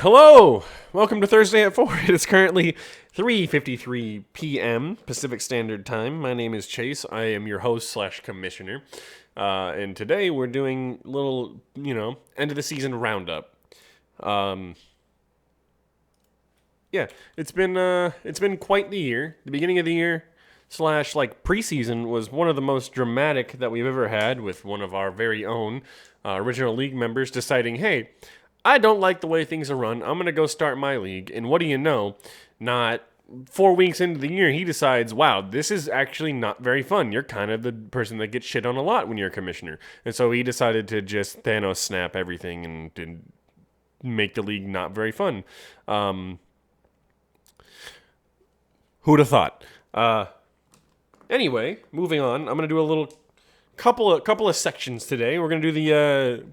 Hello! Welcome to Thursday at 4. It is currently 3:53 p.m. Pacific Standard Time. My name is Chase. I am your host / commissioner. And today we're doing little, end of the season roundup. Yeah, it's been quite the year. The beginning of the year / preseason was one of the most dramatic that we've ever had, with one of our very own original league members deciding, hey, I don't like the way things are run. I'm going to go start my league. And what do you know? Not 4 weeks into the year, he decides, wow, this is actually not very fun. You're kind of the person that gets shit on a lot when you're a commissioner. And so he decided to just Thanos snap everything and make the league not very fun. Who'd have thought? Anyway, moving on. I'm going to do a little couple of sections today. We're going to do the,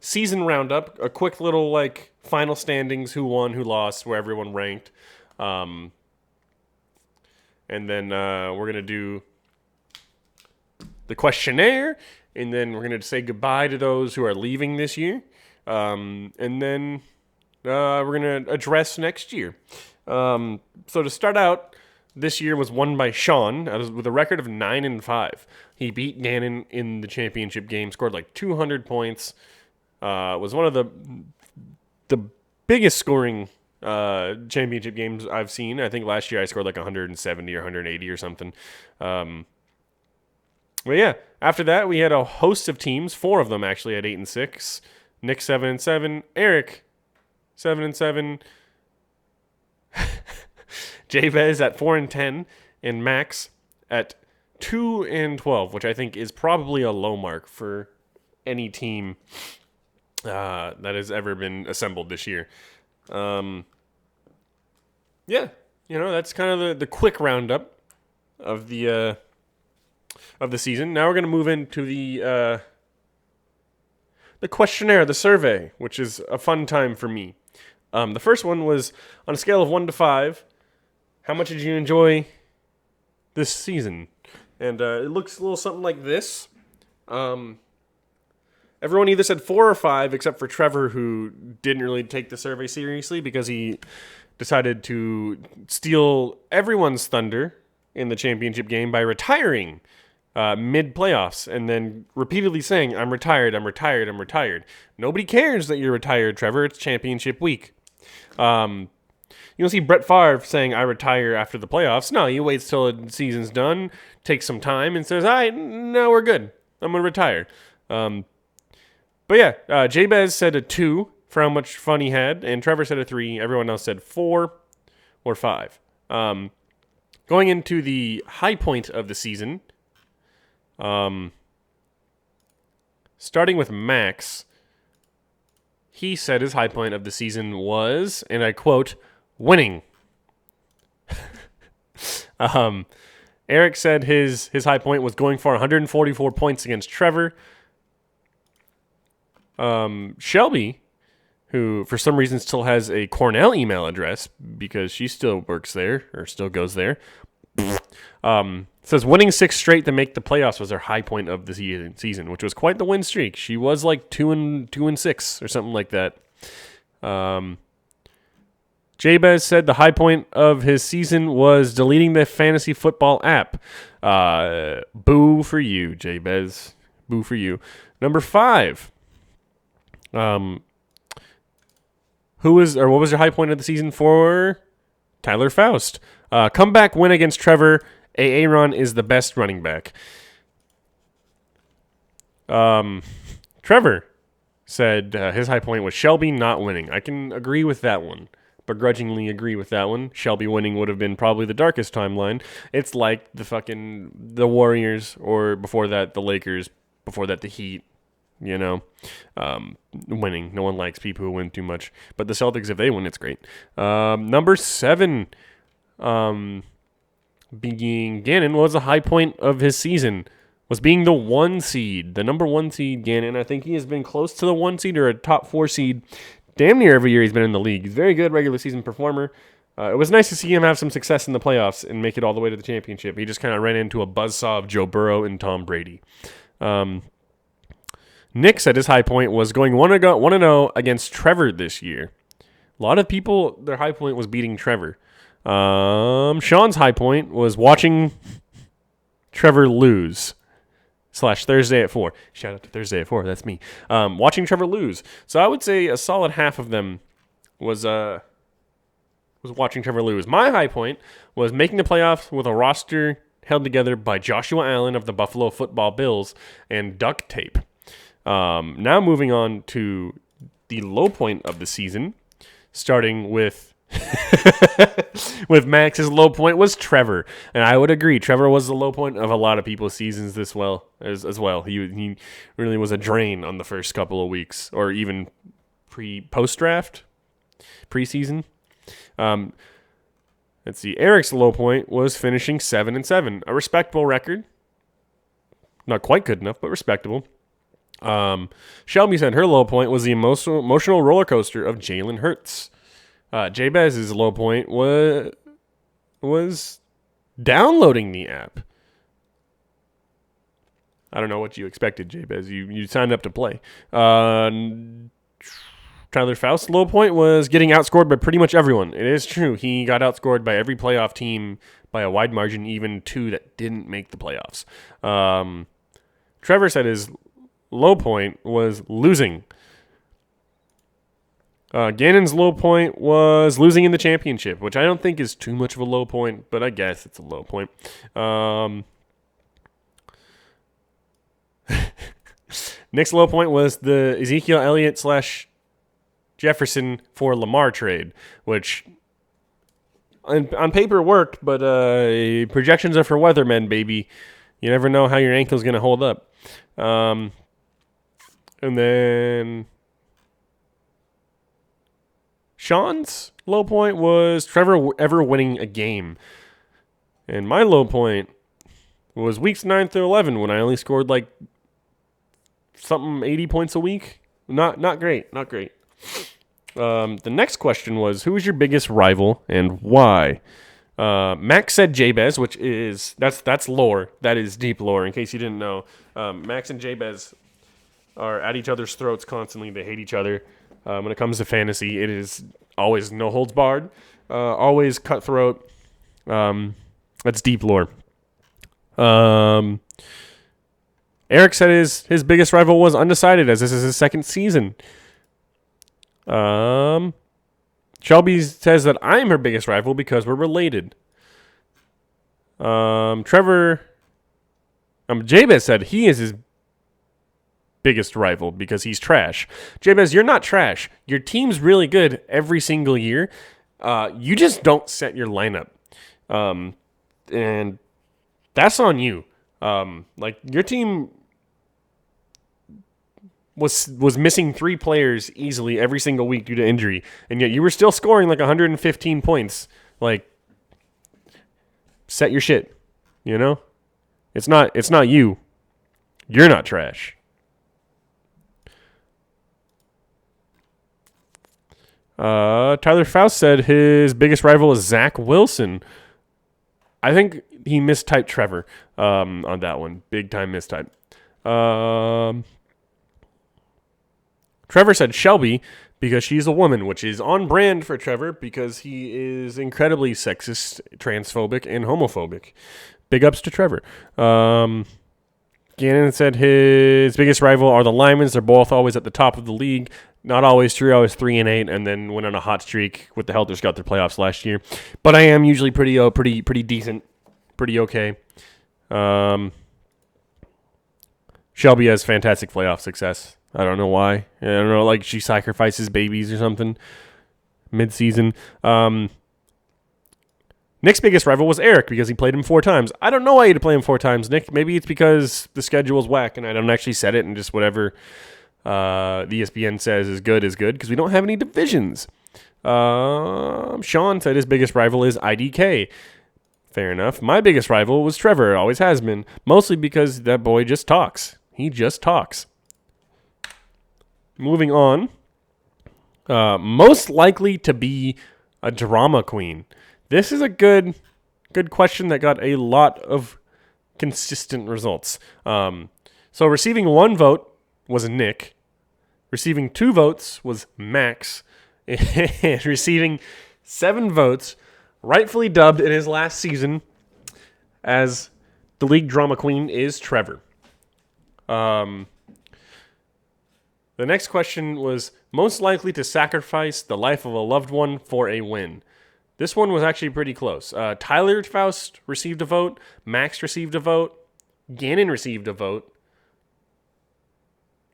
season roundup, a quick little, final standings, who won, who lost, where everyone ranked. And then we're going to do the questionnaire, and then we're going to say goodbye to those who are leaving this year. And then we're going to address next year. So to start out, this year was won by Sean with a record of 9-5. He beat Gannon in the championship game, scored 200 points. Was one of the biggest scoring championship games I've seen. I think last year I scored 170 or 180 or something. But yeah, after that we had a host of teams. 4 of them actually at 8-6. Nick 7-7. Eric 7-7. Jabez at 4-10, and Max at 2-12, which I think is probably a low mark for any team that has ever been assembled this year. Yeah, that's kind of the quick roundup of the season. Now we're gonna move into the questionnaire, the survey, which is a fun time for me. The first one was on a scale of 1 to 5. How much did you enjoy this season? And it looks a little something like this. Everyone either said 4 or 5, except for Trevor, who didn't really take the survey seriously because he decided to steal everyone's thunder in the championship game by retiring mid-playoffs and then repeatedly saying, I'm retired, I'm retired, I'm retired. Nobody cares that you're retired, Trevor. It's championship week. You don't see Brett Favre saying, I retire after the playoffs. No, he waits till the season's done, takes some time, and says, all right, no, we're good. I'm going to retire. But yeah, Jabez said a 2 for how much fun he had, and Trevor said a 3. Everyone else said 4 or 5. Going into the high point of the season, starting with Max, he said his high point of the season was, and I quote, winning. Eric said his high point was going for 144 points against Trevor. Shelby, who for some reason still has a Cornell email address because she still works there or still goes there, says winning 6 straight to make the playoffs was her high point of the season, which was quite the win streak. She was 2-6 or something like that. Jabez said the high point of his season was deleting the fantasy football app. Boo for you, Jabez. Boo for you. Number 5. What was your high point of the season for Tyler Faust? Comeback win against Trevor. Aaron is the best running back. Trevor said his high point was Shelby not winning. I can agree with that one. Begrudgingly agree with that one. Shelby winning would have been probably the darkest timeline. It's like the Warriors, or before that the Lakers, before that the Heat, winning. No one likes people who win too much. But the Celtics, if they win, it's great. Number 7, being Gannon, was a high point of his season, was being the 1 seed, the number 1 seed, Gannon. I think he has been close to the 1 seed or a top 4 seed damn near every year he's been in the league. He's a very good regular season performer. It was nice to see him have some success in the playoffs and make it all the way to the championship. He just kind of ran into a buzzsaw of Joe Burrow and Tom Brady. Nick said his high point was going 1-0 against Trevor this year, A lot of people, their high point was beating Trevor. Sean's high point was watching Trevor lose. / Thursday at 4. Shout out to Thursday at 4. That's me. Watching Trevor lose. So I would say a solid half of them was watching Trevor lose. My high point was making the playoffs with a roster held together by Joshua Allen of the Buffalo Football Bills and duct tape. Now moving on to the low point of the season, starting with with Max's low point was Trevor, and I would agree. Trevor was the low point of a lot of people's seasons as well. He really was a drain on the first couple of weeks, or even post draft, preseason. Let's see. Eric's low point was finishing 7-7, a respectable record. Not quite good enough, but respectable. Shelby said her low point was the emotional roller coaster of Jalen Hurts. Jabez's low point was downloading the app. I don't know what you expected, Jabez. You signed up to play. Tyler Faust's low point was getting outscored by pretty much everyone. It is true. He got outscored by every playoff team by a wide margin, even 2 that didn't make the playoffs. Trevor said his low point was losing. Gannon's low point was losing in the championship, which I don't think is too much of a low point, but I guess it's a low point. Nick's low point was the Ezekiel Elliott / Jefferson for Lamar trade, which on paper worked, but projections are for weathermen, baby. You never know how your ankle's going to hold up. And then Sean's low point was Trevor ever winning a game. And my low point was weeks 9 through 11 when I only scored like something 80 points a week. Not great. The next question was, who is your biggest rival and why? Max said Jabez, which is that's lore. That is deep lore. In case you didn't know, Max and Jabez are at each other's throats constantly. They hate each other. When it comes to fantasy, it is always no holds barred, always cutthroat. That's deep lore. Eric said his biggest rival was undecided, as this is his second season. Shelby says that I'm her biggest rival because we're related. Jabez said he is his biggest rival because he's trash. Jabez, you're not trash. Your team's really good every single year. You just don't set your lineup. And that's on you. Like your team was missing 3 players easily every single week due to injury, and yet you were still scoring like 115 points. Like, set your shit. You know? It's not you. You're not trash. Tyler Faust said his biggest rival is Zach Wilson. I think he mistyped Trevor on that one. Big time mistype. Trevor said Shelby because she's a woman, which is on brand for Trevor because he is incredibly sexist, transphobic, and homophobic. Big ups to Trevor. Gannon said his biggest rival are the Lions. They're both always at the top of the league. Not always true. I was 3-8 and then went on a hot streak with the Helters, got their playoffs last year. But I am usually pretty decent, pretty okay. Shelby has fantastic playoff success. I don't know why. I don't know, like she sacrifices babies or something mid-season. Nick's biggest rival was Eric because he played him 4 times. I don't know why you had to play him 4 times, Nick. Maybe it's because the schedule's whack and I don't actually set it and just whatever the ESPN says is good because we don't have any divisions. Sean said his biggest rival is IDK. Fair enough. My biggest rival was Trevor. Always has been. Mostly because that boy just talks. He just talks. Moving on. Most likely to be a drama queen. This is a good question that got a lot of consistent results. So receiving 1 vote was Nick. Receiving 2 votes was Max. and receiving 7 votes, rightfully dubbed in his last season as the league drama queen, is Trevor. The next question was most likely to sacrifice the life of a loved one for a win. This one was actually pretty close. Tyler Faust received a vote. Max received a vote. Gannon received a vote.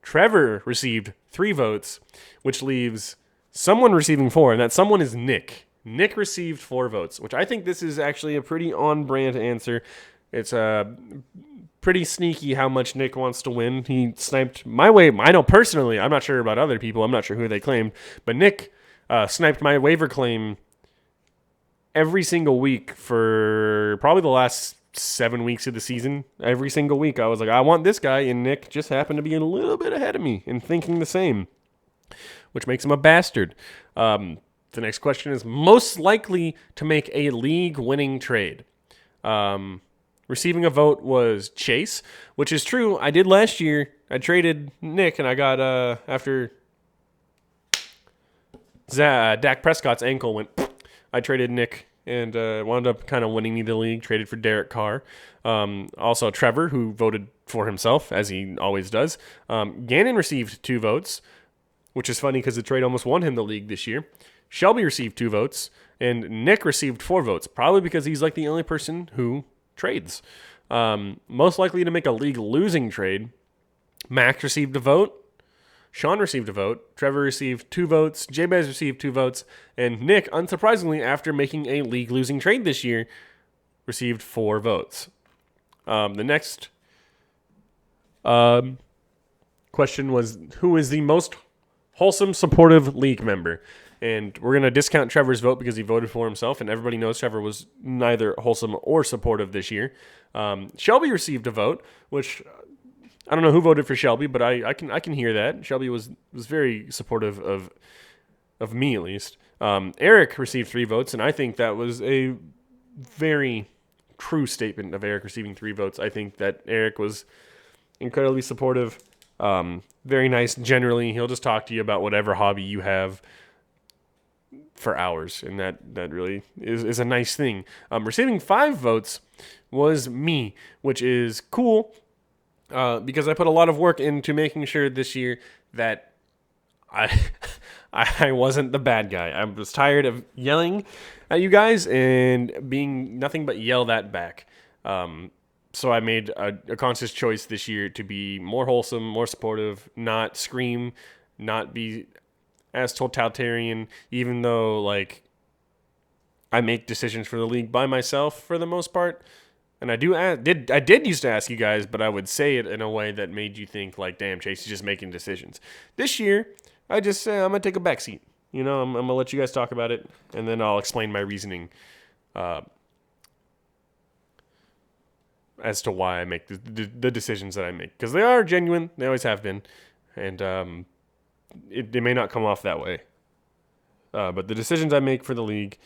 Trevor received 3 votes, which leaves someone receiving 4, and that someone is Nick. Nick received 4 votes, which I think this is actually a pretty on-brand answer. It's pretty sneaky how much Nick wants to win. He sniped my way. I know personally, I'm not sure about other people. I'm not sure who they claimed, but Nick sniped my waiver claim every single week for probably the last 7 weeks of the season. Every single week I was like, I want this guy, and Nick just happened to be a little bit ahead of me and thinking the same, which makes him a bastard. The next question is most likely to make a league-winning trade. Receiving a vote was Chase, which is true. I did last year. I traded Nick, and I got, after Dak Prescott's ankle went, I traded Nick and wound up kind of winning me the league, traded for Derek Carr. Also, Trevor, who voted for himself, as he always does. Gannon received 2 votes, which is funny because the trade almost won him the league this year. Shelby received 2 votes, and Nick received 4 votes, probably because he's like the only person who trades. Most likely to make a league-losing trade, Max received a vote. Sean received a vote. Trevor received 2 votes. Jabez received 2 votes. And Nick, unsurprisingly, after making a league-losing trade this year, received 4 votes. The next question was, who is the most wholesome, supportive league member? And we're going to discount Trevor's vote because he voted for himself, and everybody knows Trevor was neither wholesome or supportive this year. Shelby received a vote, which I don't know who voted for Shelby, but I can hear that. Shelby was very supportive of me, at least. Eric received 3 votes, and I think that was a very true statement of Eric receiving 3 votes. I think that Eric was incredibly supportive, very nice generally. He'll just talk to you about whatever hobby you have for hours, and that really is a nice thing. Receiving 5 votes was me, which is cool. Because I put a lot of work into making sure this year that I wasn't the bad guy. I was tired of yelling at you guys and being nothing but yelled at back. So I made a conscious choice this year to be more wholesome, more supportive, not scream, not be as totalitarian, even though like I make decisions for the league by myself for the most part. And I did used to ask you guys, but I would say it in a way that made you think like, damn, Chase is just making decisions. This year, I just say I'm going to take a back seat. You know, I'm going to let you guys talk about it, and then I'll explain my reasoning as to why I make the decisions that I make. Because they are genuine. They always have been. And they may not come off that way. But the decisions I make for the league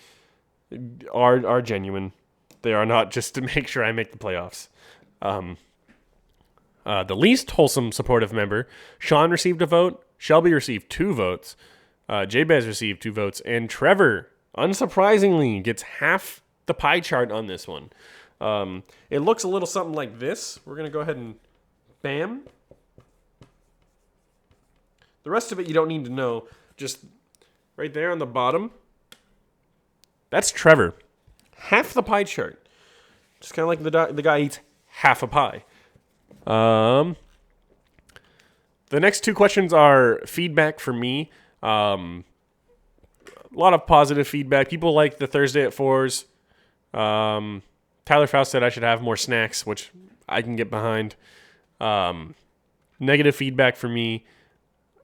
are genuine. They are not just to make sure I make the playoffs. The least wholesome supportive member, Sean received a vote. Shelby received 2 votes. Jabez received 2 votes. And Trevor, unsurprisingly, gets half the pie chart on this one. It looks a little something like this. We're going to go ahead and bam. The rest of it you don't need to know. Just right there on the bottom. That's Trevor. Half the pie chart. Just kind of like the guy eats half a pie. The next 2 questions are feedback for me. A lot of positive feedback. People like the Thursday at 4s. Tyler Faust said I should have more snacks, which I can get behind. Negative feedback for me.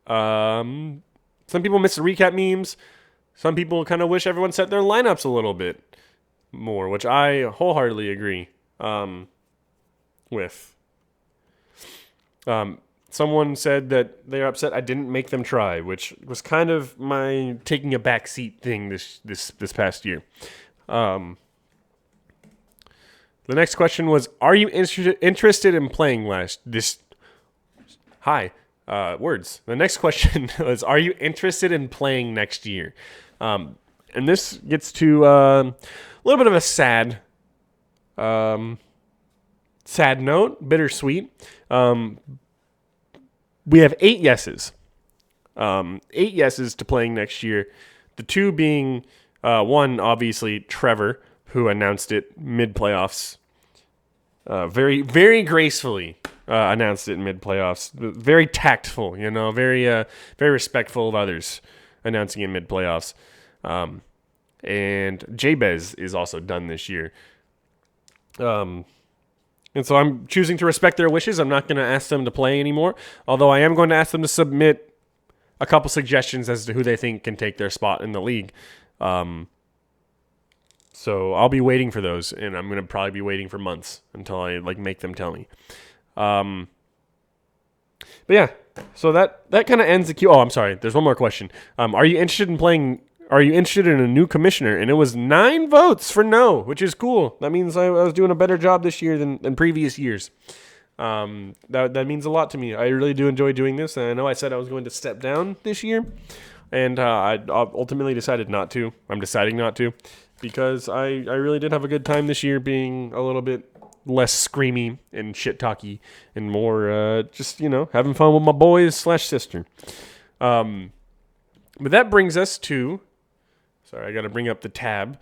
Some people miss the recap memes. Some people kind of wish everyone set their lineups a little bit more, which I wholeheartedly agree with. Someone said that they're upset I didn't make them try, which was kind of my taking a back seat thing this past year. The next question was, are you interested in playing Hi. words. The next question was, are you interested in playing next year? And this gets to a little bit of a sad note, bittersweet. We have 8 yeses. 8 yeses to playing next year. The 2 being, one, obviously, Trevor, who announced it mid-playoffs. Very, very gracefully announced it in mid-playoffs. Very tactful, very respectful of others, announcing it mid-playoffs. And Jabez is also done this year. And so I'm choosing to respect their wishes. I'm not going to ask them to play anymore, although I am going to ask them to submit a couple suggestions as to who they think can take their spot in the league. So I'll be waiting for those, and I'm going to probably be waiting for months until I make them tell me. But yeah, so that kind of ends the queue. Oh, I'm sorry. There's one more question. Are you interested in a new commissioner? And it was 9 votes for no, which is cool. That means I was doing a better job this year than previous years. That means a lot to me. I really do enjoy doing this, and I know I said I was going to step down this year, and I ultimately decided not to. I'm deciding not to, because I really did have a good time this year being a little bit less screamy and shit-talky and more just, having fun with my boys/sister. But that brings us to... Sorry, I got to bring up the tab.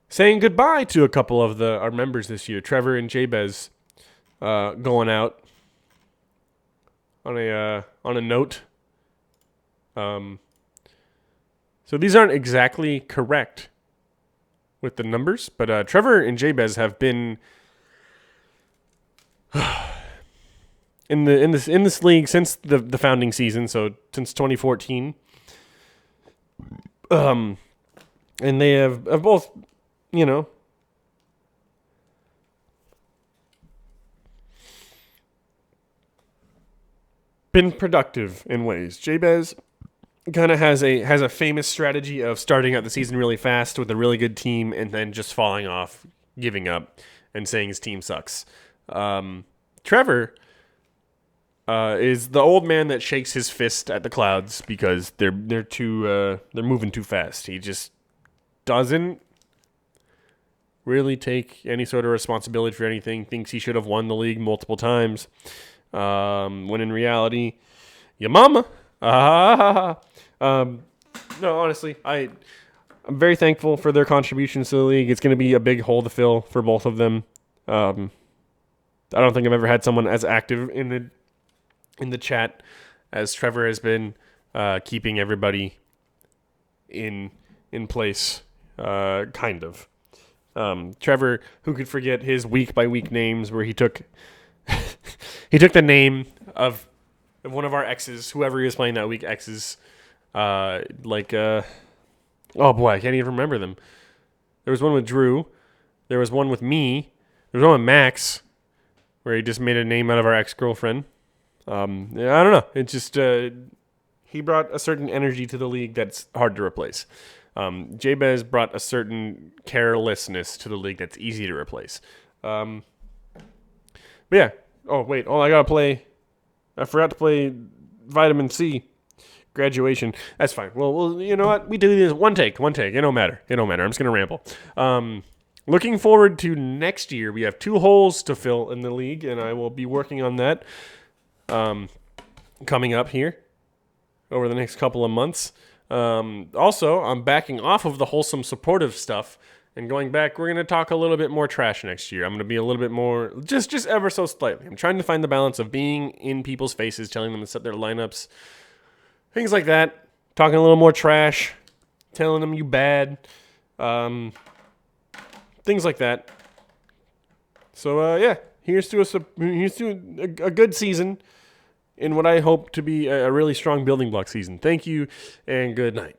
Saying goodbye to a couple of our members this year. Trevor and Jabez going out on a note. So these aren't exactly correct with the numbers, but Trevor and Jabez have been in this league since the founding season, so since 2014. And they have both, been productive in ways. Jabez kind of has a famous strategy of starting out the season really fast with a really good team and then just falling off, giving up, and saying his team sucks. Trevor is the old man that shakes his fist at the clouds because they're moving too fast. He just doesn't really take any sort of responsibility for anything. Thinks he should have won the league multiple times, when in reality, your mama. No, honestly, I'm very thankful for their contributions to the league. It's going to be a big hole to fill for both of them. I don't think I've ever had someone as active in the chat as Trevor has been, keeping everybody in place, kind of. Trevor, who could forget his week by week names, where he took the name of one of our exes, whoever he was playing that week, exes, oh boy, I can't even remember them. There was one with Drew. There was one with me. There was one with Max, where he just made a name out of our ex-girlfriend. I don't know. It just, he brought a certain energy to the league that's hard to replace. Jabez brought a certain carelessness to the league that's easy to replace. But yeah. Oh, wait. I forgot to play Vitamin C. Graduation. That's fine. Well, you know what? We do this one take. It don't matter. I'm just going to ramble. Looking forward to next year. We have 2 holes to fill in the league, and I will be working on that coming up here over the next couple of months. Also, I'm backing off of the wholesome supportive stuff and going back. We're going to talk a little bit more trash next year. I'm going to be a little bit more, just ever so slightly. I'm trying to find the balance of being in people's faces, telling them to set their lineups, things like that. Talking a little more trash, telling them you bad, things like that. So yeah, here's to a good season in what I hope to be a really strong building block season. Thank you and good night.